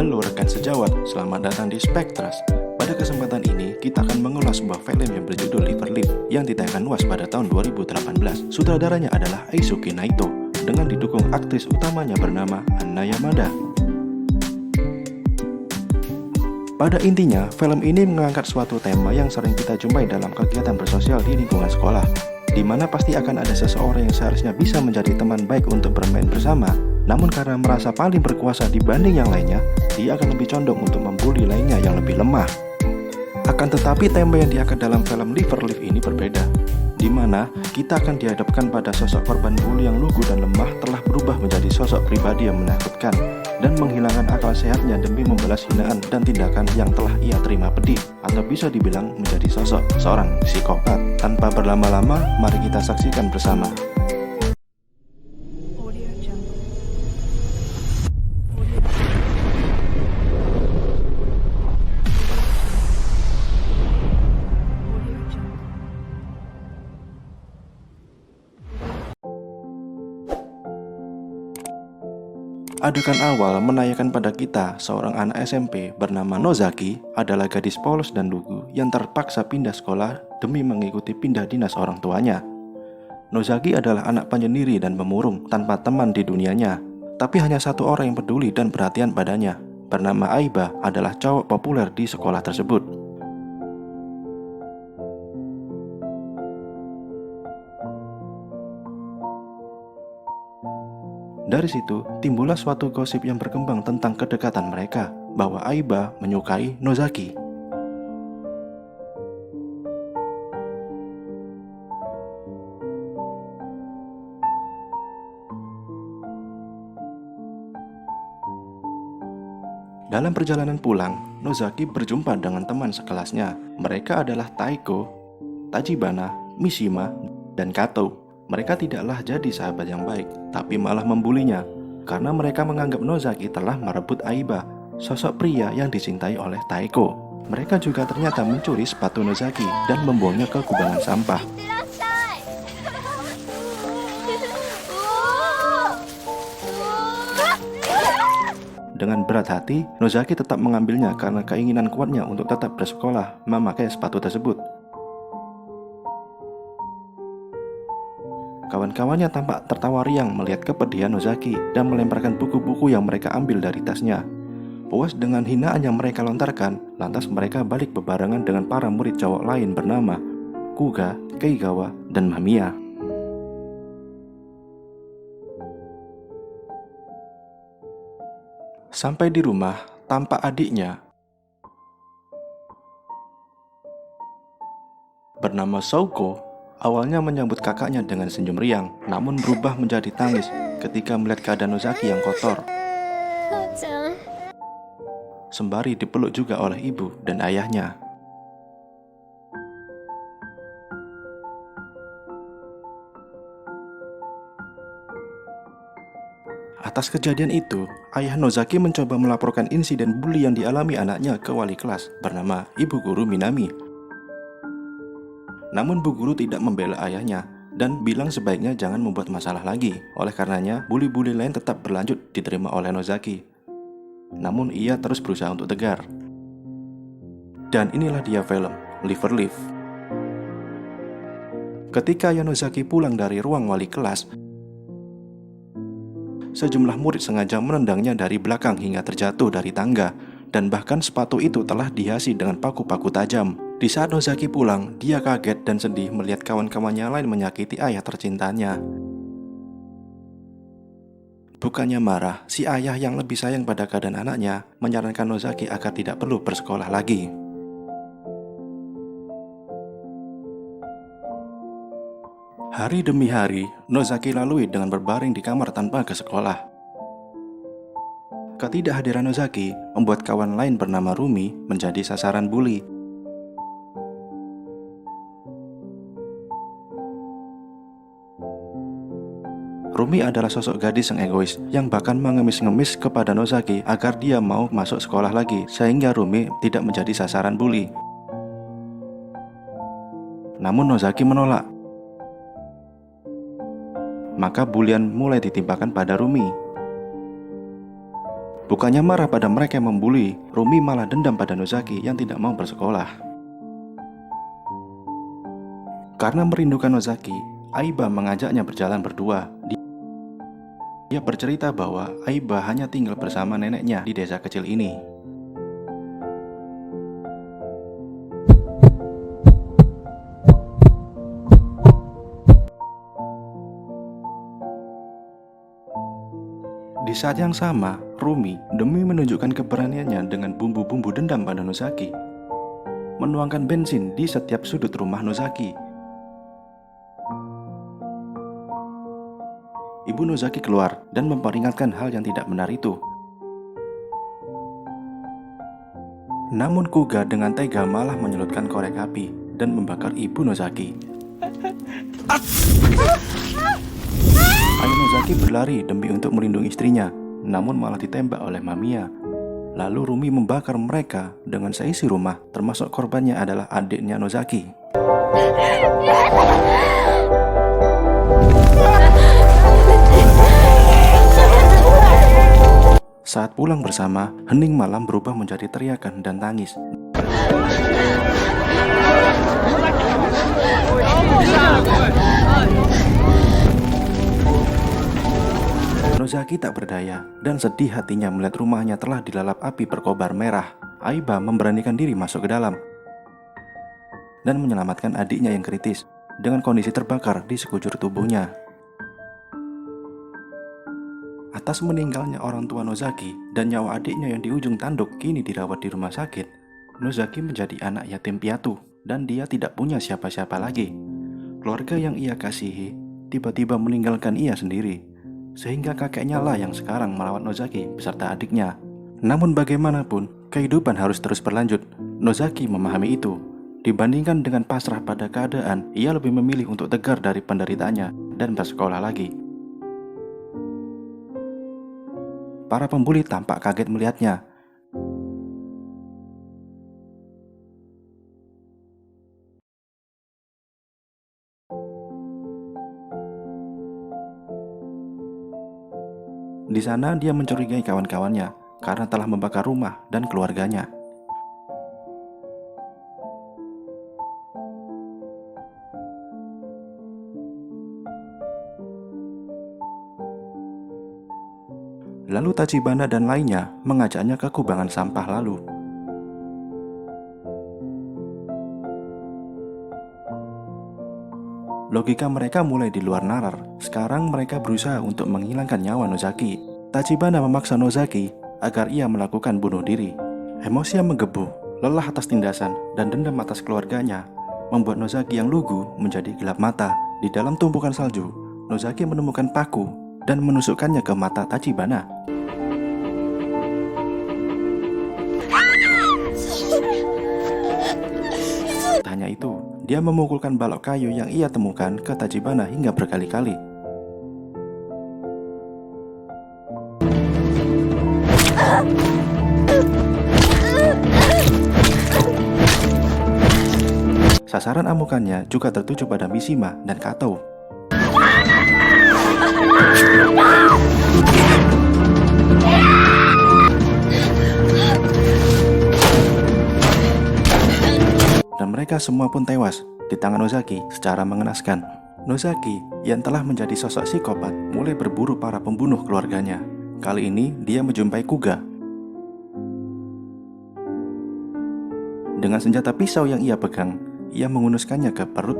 Halo rekan sejawat, selamat datang di Spektras. Pada kesempatan ini, kita akan mengulas sebuah film yang berjudul Liver Leaf yang ditayangkan luas pada tahun 2018. Sutradaranya adalah Eisuke Naito, dengan didukung aktris utamanya bernama Anna Yamada. Pada intinya, film ini mengangkat suatu tema yang sering kita jumpai dalam kegiatan bersosial di lingkungan sekolah, di mana pasti akan ada seseorang yang seharusnya bisa menjadi teman baik untuk bermain bersama. Namun karena merasa paling berkuasa dibanding yang lainnya, dia akan lebih condong untuk membuli lainnya yang lebih lemah. Akan tetapi tema yang diangkat dalam film Liver Leaf ini berbeda, di mana kita akan dihadapkan pada sosok korban bully yang lugu dan lemah telah berubah menjadi sosok pribadi yang menakutkan dan menghilangkan akal sehatnya demi membalas hinaan dan tindakan yang telah ia terima pedih, atau bisa dibilang menjadi sosok seorang psikopat. Tanpa berlama-lama, mari kita saksikan bersama. Adegan awal menanyakan pada kita seorang anak SMP bernama Nozaki adalah gadis polos dan lugu yang terpaksa pindah sekolah demi mengikuti pindah dinas orang tuanya. Nozaki adalah anak penyendiri dan pemurung tanpa teman di dunianya, tapi hanya satu orang yang peduli dan perhatian padanya, bernama Aiba, adalah cowok populer di sekolah tersebut. Dari situ, timbullah suatu gosip yang berkembang tentang kedekatan mereka, bahwa Aiba menyukai Nozaki. Dalam perjalanan pulang, Nozaki berjumpa dengan teman sekelasnya. Mereka adalah Taiko, Tachibana, Mishima, dan Kato. Mereka tidaklah jadi sahabat yang baik, tapi malah membulinya, karena mereka menganggap Nozaki telah merebut Aiba, sosok pria yang dicintai oleh Taiko. Mereka juga ternyata mencuri sepatu Nozaki dan membuangnya ke kubangan sampah. Dengan berat hati, Nozaki tetap mengambilnya karena keinginan kuatnya untuk tetap bersekolah memakai sepatu tersebut. Kawan-kawannya tampak tertawa riang melihat kepedihan Nozaki dan melemparkan buku-buku yang mereka ambil dari tasnya. Puas dengan hinaan yang mereka lontarkan, lantas mereka balik bebarengan dengan para murid cowok lain bernama Kuga, Keigawa, dan Mamiya. Sampai di rumah, tampak adiknya bernama Souko awalnya menyambut kakaknya dengan senyum riang, namun berubah menjadi tangis ketika melihat keadaan Nozaki yang kotor. Sembari dipeluk juga oleh ibu dan ayahnya. Atas kejadian itu, ayah Nozaki mencoba melaporkan insiden bully yang dialami anaknya ke wali kelas bernama Ibu Guru Minami. Namun Bu Guru tidak membela ayahnya dan bilang sebaiknya jangan membuat masalah lagi. Oleh karenanya, bully-bully lain tetap berlanjut diterima oleh Nozaki. Namun ia terus berusaha untuk tegar. Dan inilah dia film Liver Leaf. Ketika Nozaki pulang dari ruang wali kelas, sejumlah murid sengaja menendangnya dari belakang hingga terjatuh dari tangga, dan bahkan sepatu itu telah dihiasi dengan paku-paku tajam. Di saat Nozaki pulang, dia kaget dan sedih melihat kawan-kawannya lain menyakiti ayah tercintanya. Bukannya marah, si ayah yang lebih sayang pada keadaan anaknya menyarankan Nozaki agar tidak perlu bersekolah lagi. Hari demi hari, Nozaki lalui dengan berbaring di kamar tanpa ke sekolah. Ketidakhadiran Nozaki membuat kawan lain bernama Rumi menjadi sasaran bully. Rumi adalah sosok gadis yang egois yang bahkan mengemis-ngemis kepada Nozaki agar dia mau masuk sekolah lagi, sehingga Rumi tidak menjadi sasaran bully. Namun Nozaki menolak. Maka bulian mulai ditimpakan pada Rumi. Bukannya marah pada mereka yang membuli, Rumi malah dendam pada Nozaki yang tidak mau bersekolah. Karena merindukan Nozaki, Aiba mengajaknya berjalan berdua. Dia bercerita bahwa Aiba hanya tinggal bersama neneknya di desa kecil ini. Di saat yang sama, Rumi demi menunjukkan keberaniannya dengan bumbu-bumbu dendam pada Nozaki, menuangkan bensin di setiap sudut rumah Nozaki. Ibu Nozaki keluar dan memperingatkan hal yang tidak benar itu. Namun Kuga dengan tega malah menyelutkan korek api dan membakar ibu Nozaki. Ayah Nozaki berlari demi untuk melindungi istrinya, namun malah ditembak oleh Mamiya. Lalu Rumi membakar mereka dengan seisi rumah, termasuk korbannya adalah adiknya Nozaki. Saat pulang bersama, hening malam berubah menjadi teriakan dan tangis. Nozaki tak berdaya dan sedih hatinya melihat rumahnya telah dilalap api berkobar merah. Aiba memberanikan diri masuk ke dalam dan menyelamatkan adiknya yang kritis dengan kondisi terbakar di sekujur tubuhnya. Atas meninggalnya orang tua Nozaki dan nyawa adiknya yang di ujung tanduk kini dirawat di rumah sakit, Nozaki menjadi anak yatim piatu dan dia tidak punya siapa-siapa lagi. Keluarga yang ia kasihi tiba-tiba meninggalkan ia sendiri, sehingga kakeknya lah yang sekarang merawat Nozaki beserta adiknya. Namun bagaimanapun, kehidupan harus terus berlanjut. Nozaki memahami itu. Dibandingkan dengan pasrah pada keadaan, ia lebih memilih untuk tegar dari penderitaannya dan bersekolah lagi. Para pembuli tampak kaget melihatnya. Di sana dia mencurigai kawan-kawannya karena telah membakar rumah dan keluarganya. Lalu Tachibana dan lainnya mengajaknya ke kubangan sampah lalu. Logika mereka mulai di luar nalar. Sekarang mereka berusaha untuk menghilangkan nyawa Nozaki. Tachibana memaksa Nozaki agar ia melakukan bunuh diri. Emosi yang menggebu, lelah atas tindasan, dan dendam atas keluarganya membuat Nozaki yang lugu menjadi gelap mata. Di dalam tumpukan salju, Nozaki menemukan paku dan menusukkannya ke mata Tachibana. Hanya itu, dia memukulkan balok kayu yang ia temukan ke Tachibana hingga berkali-kali. Sasaran amukannya juga tertuju pada Mishima dan Kato. Dan mereka semua pun tewas di tangan Nozaki secara mengenaskan. Nozaki yang telah menjadi sosok psikopat mulai berburu para pembunuh keluarganya. Kali ini dia menjumpai Kuga. Dengan senjata pisau yang ia pegang, ia mengunuskannya ke perut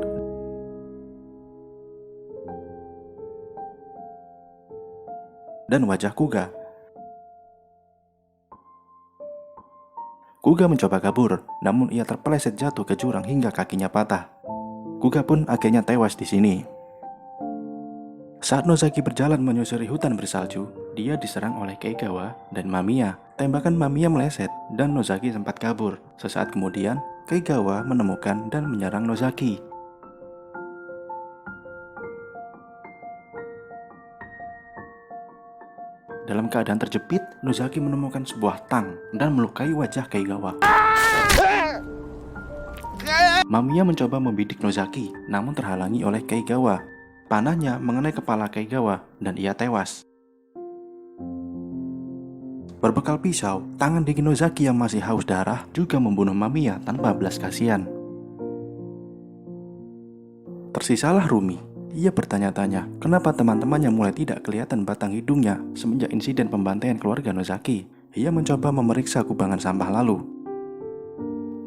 dan wajah Kuga. Kuga mencoba kabur, namun ia terpeleset jatuh ke jurang hingga kakinya patah. Kuga pun akhirnya tewas di sini. Saat Nozaki berjalan menyusuri hutan bersalju, dia diserang oleh Keigawa dan Mamiya. Tembakan Mamiya meleset dan Nozaki sempat kabur. Sesaat kemudian, Keigawa menemukan dan menyerang Nozaki. Dalam keadaan terjepit, Nozaki menemukan sebuah tang dan melukai wajah Keigawa. Mamiya mencoba membidik Nozaki, namun terhalangi oleh Keigawa. Panahnya mengenai kepala Keigawa dan ia tewas. Berbekal pisau, tangan dingin Nozaki yang masih haus darah juga membunuh Mamiya tanpa belas kasihan. Tersisalah Rumi. Ia bertanya-tanya kenapa teman-temannya mulai tidak kelihatan batang hidungnya semenjak insiden pembantaian keluarga Nozaki. Ia mencoba memeriksa kubangan sampah lalu.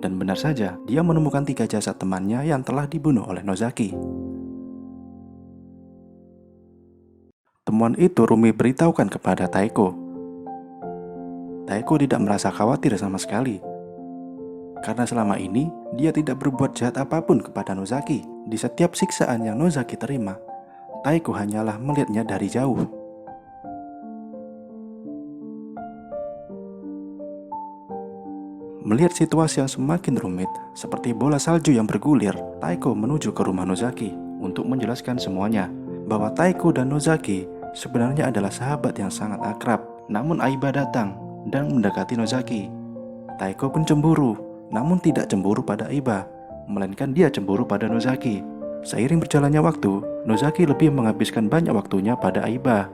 Dan benar saja, dia menemukan 3 jasad temannya yang telah dibunuh oleh Nozaki. Temuan itu Rumi beritahukan kepada Taeko. Taeko tidak merasa khawatir sama sekali. Karena selama ini, dia tidak berbuat jahat apapun kepada Nozaki. Di setiap siksaan yang Nozaki terima, Taeko hanyalah melihatnya dari jauh. Melihat situasi yang semakin rumit, seperti bola salju yang bergulir, Taeko menuju ke rumah Nozaki untuk menjelaskan semuanya, bahwa Taeko dan Nozaki sebenarnya adalah sahabat yang sangat akrab. Namun Aiba datang dan mendekati Nozaki. Taeko pun cemburu, namun tidak cemburu pada Aiba, melainkan dia cemburu pada Nozaki. Seiring berjalannya waktu, Nozaki lebih menghabiskan banyak waktunya pada Aiba.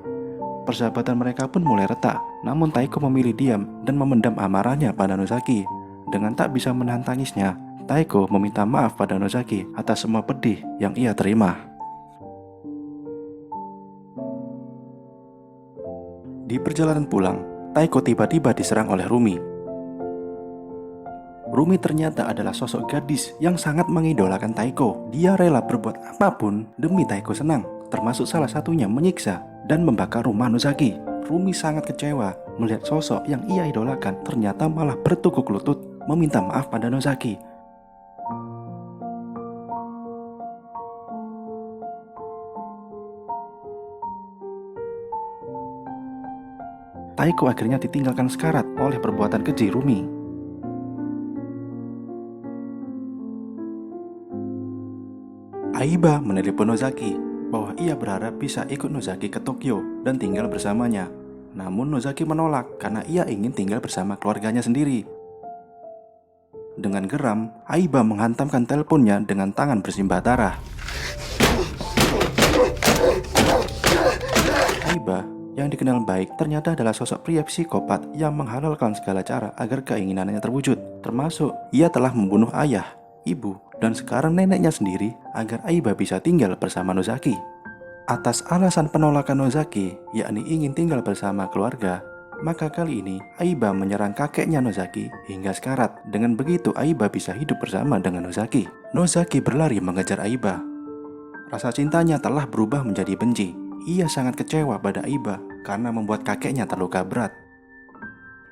Persahabatan mereka pun mulai retak, namun Taeko memilih diam dan memendam amarahnya pada Nozaki. Dengan tak bisa menahan tangisnya, Taeko meminta maaf pada Nozaki atas semua pedih yang ia terima. Di perjalanan pulang, Taeko tiba-tiba diserang oleh Rumi. Rumi ternyata adalah sosok gadis yang sangat mengidolakan Taeko. Dia rela berbuat apapun demi Taeko senang, termasuk salah satunya menyiksa dan membakar rumah Nozaki. Rumi sangat kecewa melihat sosok yang ia idolakan ternyata malah bertukuk lutut meminta maaf pada Nozaki. Taeko akhirnya ditinggalkan sekarat oleh perbuatan keji Rumi. Aiba menelepon Nozaki bahwa ia berharap bisa ikut Nozaki ke Tokyo dan tinggal bersamanya. Namun Nozaki menolak karena ia ingin tinggal bersama keluarganya sendiri. Dengan geram, Aiba menghantamkan teleponnya dengan tangan bersimbah darah. Aiba yang dikenal baik ternyata adalah sosok pria psikopat yang menghalalkan segala cara agar keinginannya terwujud. Termasuk ia telah membunuh ayah, ibu, dan sekarang neneknya sendiri agar Aiba bisa tinggal bersama Nozaki. Atas alasan penolakan Nozaki, yakni ingin tinggal bersama keluarga, maka kali ini Aiba menyerang kakeknya Nozaki hingga sekarat. Dengan begitu Aiba bisa hidup bersama dengan Nozaki. Nozaki berlari mengejar Aiba. Rasa cintanya telah berubah menjadi benci. Ia sangat kecewa pada Aiba karena membuat kakeknya terluka berat.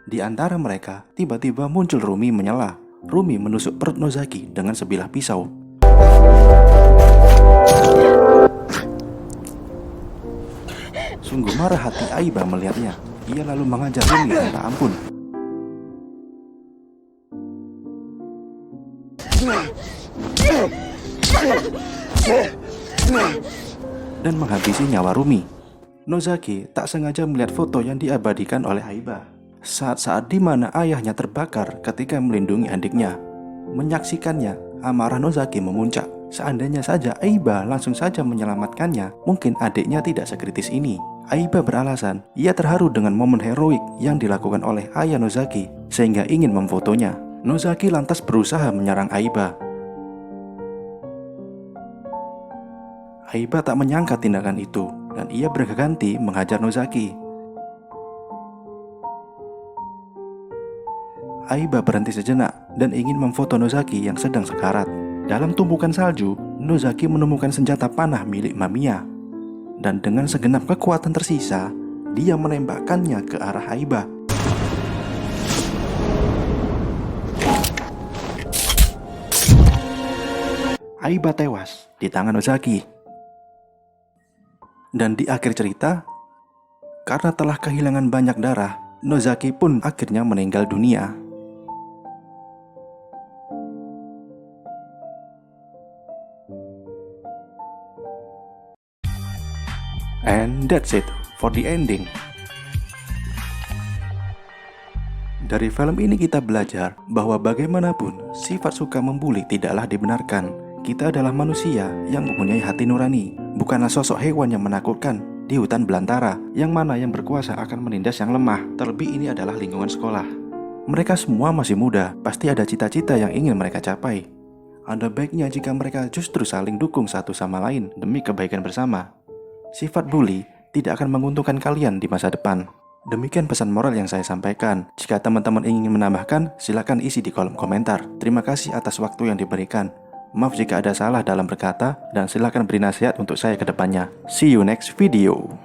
Di antara mereka, tiba-tiba muncul Rumi menyela. Rumi menusuk perut Nozaki dengan sebilah pisau. Sungguh marah hati Aiba melihatnya. Ia lalu menghajar Rumi tanpa ampun. Dan menghabisi nyawa Rumi. Nozaki tak sengaja melihat foto yang diabadikan oleh Aiba. Saat-saat di mana ayahnya terbakar ketika melindungi adiknya. Menyaksikannya, amarah Nozaki memuncak. Seandainya saja Aiba langsung saja menyelamatkannya, mungkin adiknya tidak sekritis ini. Aiba beralasan ia terharu dengan momen heroik yang dilakukan oleh ayah Nozaki sehingga ingin memfotonya. Nozaki lantas berusaha menyerang Aiba. Aiba tak menyangka tindakan itu dan ia berganti menghajar Nozaki. Aiba berhenti sejenak dan ingin memfoto Nozaki yang sedang sekarat. Dalam tumpukan salju, Nozaki menemukan senjata panah milik Mamiya. Dan dengan segenap kekuatan tersisa, dia menembakkannya ke arah Aiba. Aiba tewas di tangan Nozaki. Dan di akhir cerita, karena telah kehilangan banyak darah, Nozaki pun akhirnya meninggal dunia. And that's it for the ending. Dari film ini kita belajar bahwa bagaimanapun sifat suka membuli tidaklah dibenarkan. Kita adalah manusia yang mempunyai hati nurani, bukanlah sosok hewan yang menakutkan. di hutan belantara, yang mana yang berkuasa akan menindas yang lemah. Terlebih ini adalah lingkungan sekolah. Mereka semua masih muda, pasti ada cita-cita yang ingin mereka capai. Ada baiknya jika mereka justru saling dukung satu sama lain demi kebaikan bersama. Sifat bully tidak akan menguntungkan kalian di masa depan. Demikian pesan moral yang saya sampaikan. Jika teman-teman ingin menambahkan, silakan isi di kolom komentar. Terima kasih atas waktu yang diberikan. Maaf jika ada salah dalam berkata, dan silakan beri nasihat untuk saya ke depannya. See you next video.